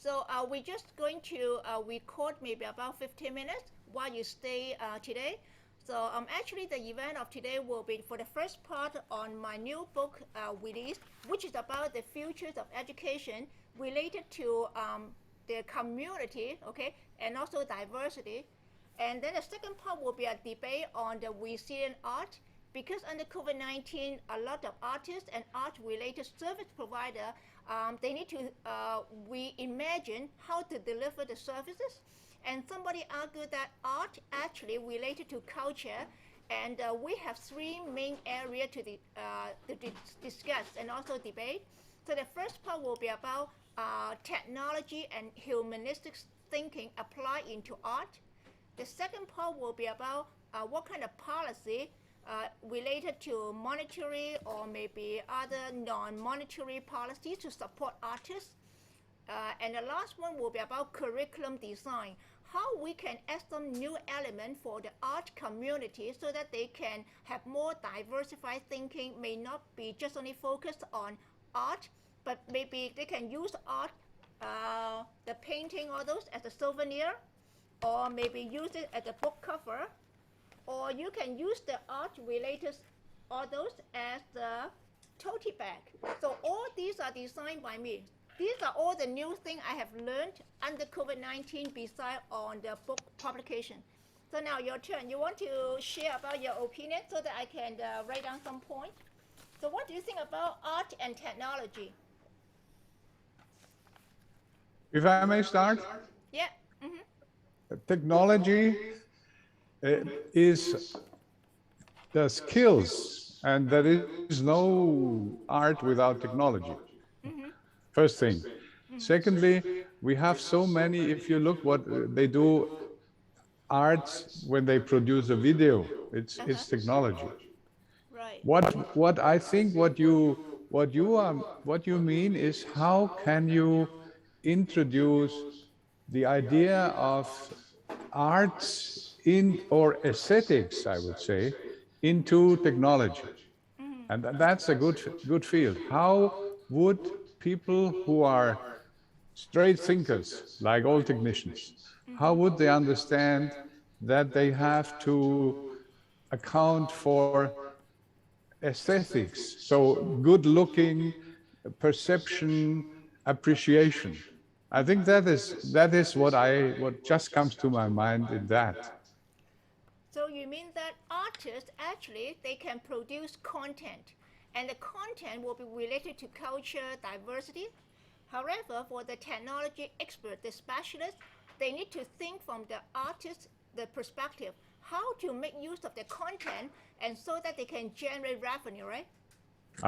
So we're just going to record maybe about 15 minutes while you stay today. So actually the event of today will be for the first part on my new book release, which is about the futures of education related to the community, okay, and also diversity. And then the second part will be a debate on the resilient art, because under COVID-19, a lot of artists and art-related service providers, they need to reimagine how to deliver the services. And somebody argued that art actually related to culture, and we have three main areas to discuss and also debate. So the first part will be about technology and humanistic thinking applied into art. The second part will be about what kind of policy related to monetary or maybe other non-monetary policies to support artists. And the last one will be about curriculum design, how we can add some new element for the art community so that they can have more diversified thinking, may not be just only focused on art, but maybe they can use art, the painting or those as a souvenir, or maybe use it as a book cover, or you can use the art related or those as the tote bag. So all these are designed by me. These are all the new things I have learned under COVID-19 besides on the book publication. So now your turn. You want to share about your opinion so that I can write down some points. So what do you think about art and technology? If I may start? Yeah. Technology is the skills, and there is no art without technology. First thing. Secondly, we have so many, if you look what they do, arts when they produce a video, it's technology. Right. What I think what you mean is how can you introduce the idea of arts or aesthetics, I would say, into technology. And that's a good field. How would people who are straight thinkers, like all technicians, how would they understand that they have to account for aesthetics? So good looking, perception, appreciation. I think that is what just comes to my mind in that. So you mean that artists actually they can produce content, and the content will be related to culture, diversity. However, for the technology expert, the specialist, they need to think from the artist, the perspective, how to make use of the content, and so that they can generate revenue, right?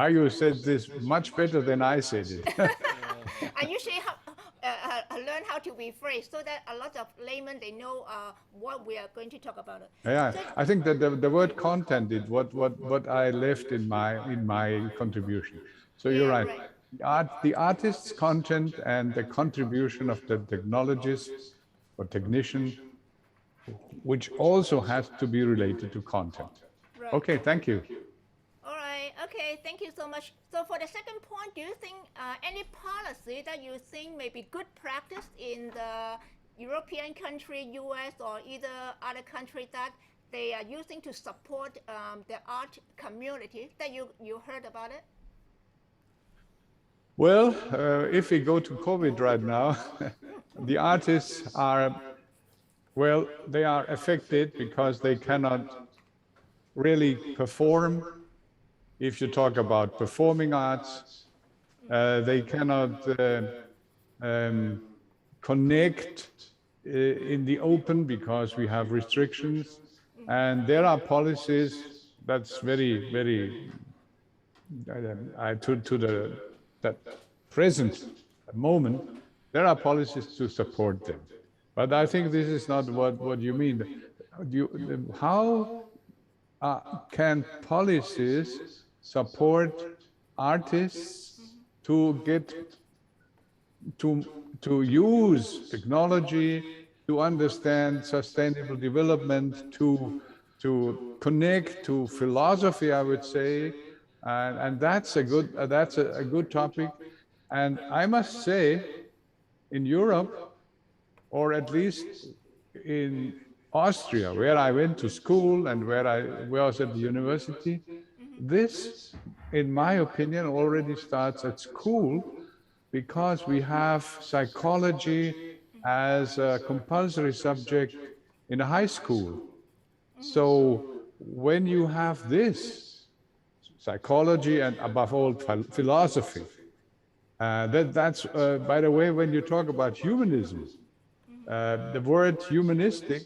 You said this much better than I said it. I usually learn how to rephrase so that a lot of laymen they know what we are going to talk about. Yeah, I think that the word content is what I left in my contribution. So you're right. The artist's content and the contribution of the technologist or technician, which also has to be related to content. Right. Okay, thank you. All right. Okay. Thank you so much. So for the second point, do you think any policy that you think may be good practice in the European country, US, or either other country that they are using to support the art community that you heard about it? Well, if we go to COVID right now, the artists are, well, they are affected because they cannot really perform. If you talk about performing arts, they cannot connect in the open because we have restrictions. And there are policies that's very, very, to that present moment, there are policies to support them. But I think this is not what you mean. How can policies support artists to get to use technology, to understand sustainable development, to connect to philosophy, I would say, and that's a good topic. And I must say, in Europe, or at least in Austria, where I went to school and where I was at the university, this, in my opinion, already starts at school, because we have psychology as a compulsory subject in a high school. So when you have this, psychology and above all philosophy, that's, by the way, when you talk about humanism, the word humanistic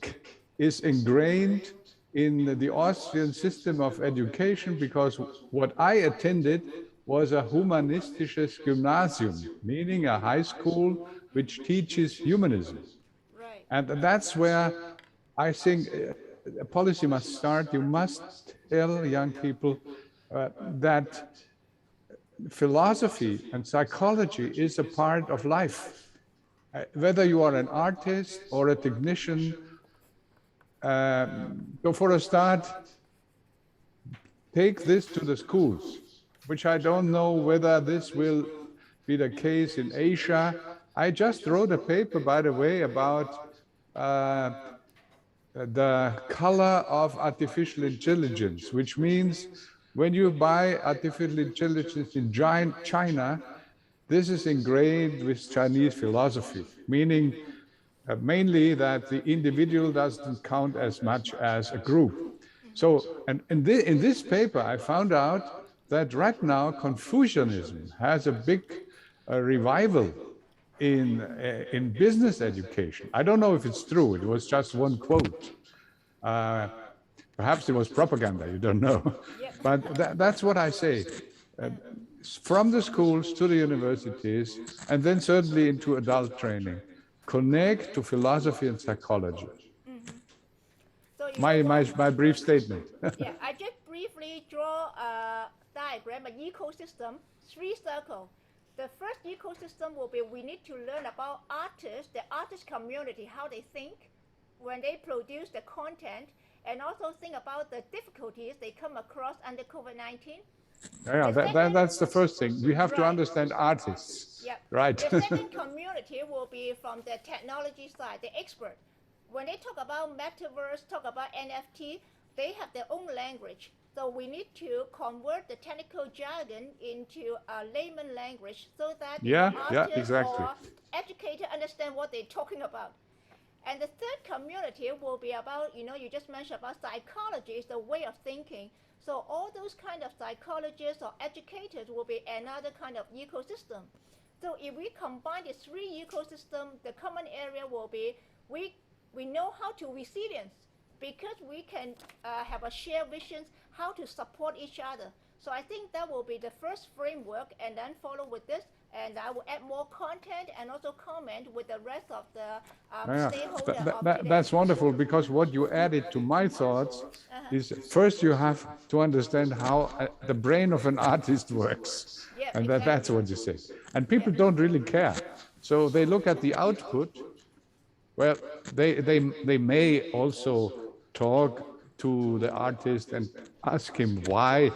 is ingrained in the Austrian system of education, because what I attended was a humanistisches Gymnasium, meaning a high school which teaches humanism. Right. And that's where I think a policy must start. You must tell young people that philosophy and psychology is a part of life. Whether you are an artist or a technician, so for a start, take this to the schools, which I don't know whether this will be the case in Asia. I just wrote a paper, by the way, about the color of artificial intelligence, which means when you buy artificial intelligence in China, this is ingrained with Chinese philosophy, meaning mainly that the individual doesn't count as much as a group. So, and in this paper, I found out that right now Confucianism has a big revival in business education. I don't know if it's true. It was just one quote. Perhaps it was propaganda. You don't know. But that's what I say. From the schools to the universities, and then certainly into adult training, connect to philosophy and psychology. So My brief statement. yeah, I just briefly draw a diagram, an ecosystem, 3 circles. The first ecosystem will be we need to learn about artists, the artist community, how they think when they produce the content, and also think about the difficulties they come across under COVID-19. Yeah, that's the first thing. We have to understand artists. Yep. Right. The second community will be from the technology side, the expert. When they talk about metaverse, talk about NFT, they have their own language. So we need to convert the technical jargon into a layman language so that artists exactly. or educators understand what they're talking about. And the third community will be about, you just mentioned about psychology, is the way of thinking. So all those kind of psychologists or educators will be another kind of ecosystem. So if we combine the 3 ecosystems, the common area will be we know how to resilience, because we can have a shared vision how to support each other. So I think that will be the first framework, and then follow with this, and I will add more content and also comment with the rest of the stakeholders. That's wonderful, because what you added to my thoughts is first you have to understand how the brain of an artist works. Yeah, And exactly. that's what you say. And people don't really care. So they look at the output. Well, they may also talk to the artist and ask him why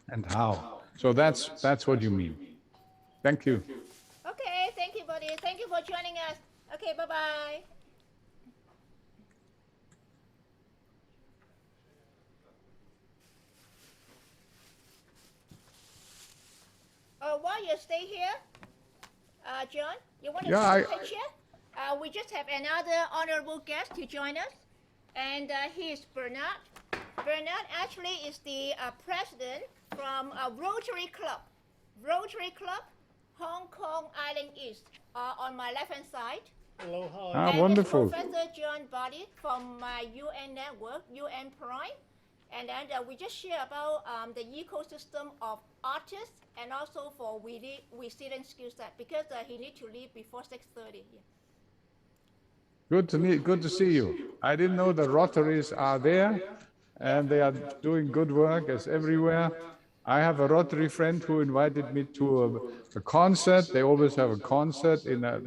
and how. So that's what you mean. Thank you. Okay, thank you, buddy. Thank you for joining us. Okay, bye-bye. While you stay here, John, you want to take a picture? We just have another honorable guest to join us, and he is Bernard. Bernard actually is the president from Rotary Club. Rotary Club, Hong Kong Island East, on my left-hand side. Hello, how are you? And Wonderful. Professor John Bardy from my UN network, UN Prime. And then we just share about the ecosystem of artists, and also for resilient skill set, because he need to leave before 6:30. Yeah. Good to see you. I didn't know the Rotaries are there, and they are doing good work as everywhere. I have a Rotary friend who invited me to a concert. They always have a concert in a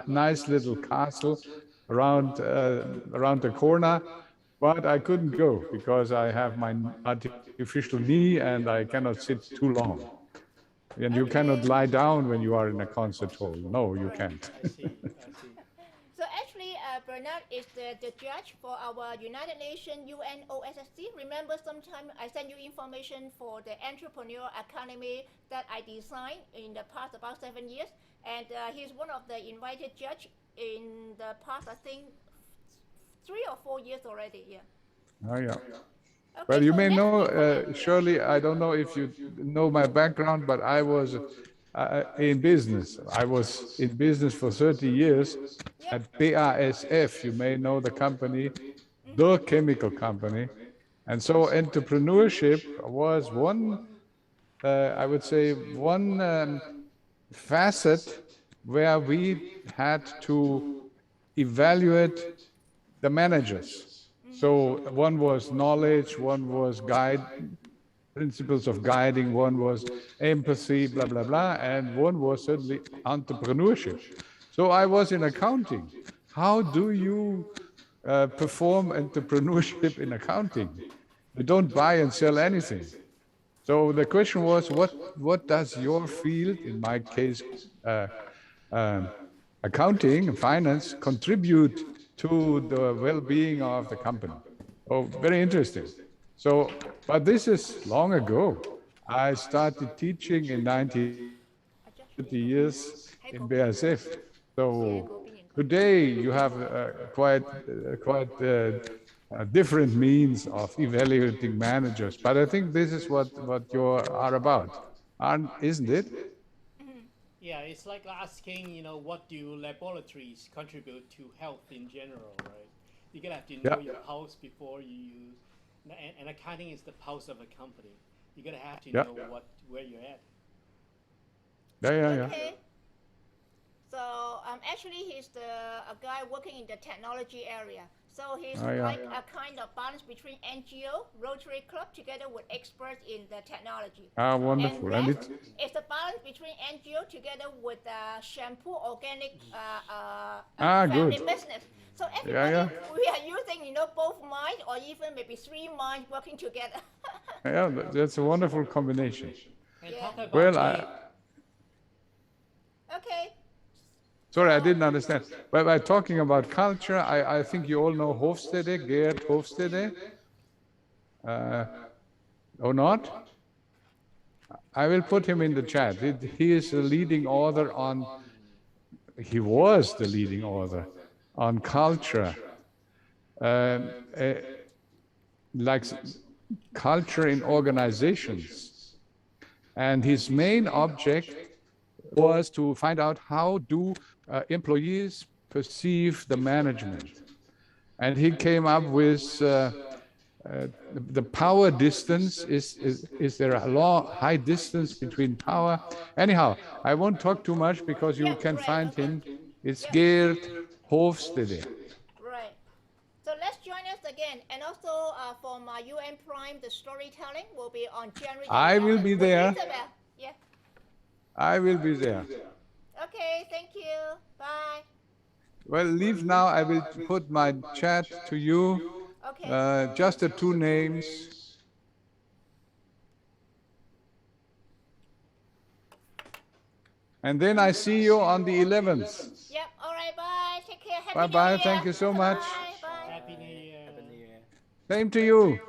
nice little castle around the corner, but I couldn't go because I have my artificial knee and I cannot sit too long. And you cannot lie down when you are in a concert hall. No, you can't. I see. So actually, Bernard is the judge for our United Nations UNOSSC. Remember, sometime I sent you information for the Entrepreneurial Academy that I designed in the past about 7 years, and he's one of the invited judge in the past, I think, 3 or 4 years already. Yeah. Oh, yeah. Okay, Well, you so may next know, speaker- Shirley, I don't know if you know my background, but I was in business. I was in business for 30 years at BASF. You may know the company, the chemical company. And so entrepreneurship was one, I would say, one facet where we had to evaluate the managers. So one was knowledge, one was principles of guiding, one was empathy, blah, blah, blah, and one was certainly entrepreneurship. So I was in accounting. How do you perform entrepreneurship in accounting? You don't buy and sell anything. So the question was, what does your field, in my case, accounting and finance, contribute to the well-being of the company? Oh, very interesting. So, but this is long ago. I started teaching in 30 years in BASF. So today you have quite different means of evaluating managers. But I think this is what you are about, isn't it? Yeah, it's like asking, what do laboratories contribute to health in general, right? You're gonna have to know your pulse before you use, and accounting is the pulse of a company. You're gonna have to know where you're at. Yeah. Okay. So actually, he's a guy working in the technology area. So he's like a kind of balance between NGO, Rotary Club, together with experts in the technology. Ah, wonderful. And And it's a balance between NGO together with shampoo organic good. family business. So everybody, we are using, both minds or even maybe 3 minds working together. Yeah, that's a wonderful combination. And talk about Well, Okay. sorry, I didn't understand. But by talking about culture, I think you all know Hofstede, Gerd Hofstede. Or not? I will put him in the chat. He is the leading author on, he was the leading author on culture. Like culture in organizations. And his main object was to find out how do employees perceive the management. And he came up with the power distance. Is there a high distance between power? Anyhow, I won't talk too much because you can find him. It's Gerd Hofstede. Right. So let's join us again. And also for my UN Prime, the storytelling will be on January. I will be there. Yeah. I will be there. Okay, thank you. Bye. Well, leave now. I will put my chat to you. Okay. Just the 2 names. And then I see you on the 11th. Yep. All right. Bye. Take care. Happy Bye-bye. New Year. Thank you so much. Bye. Bye. Happy New Year. Same to you.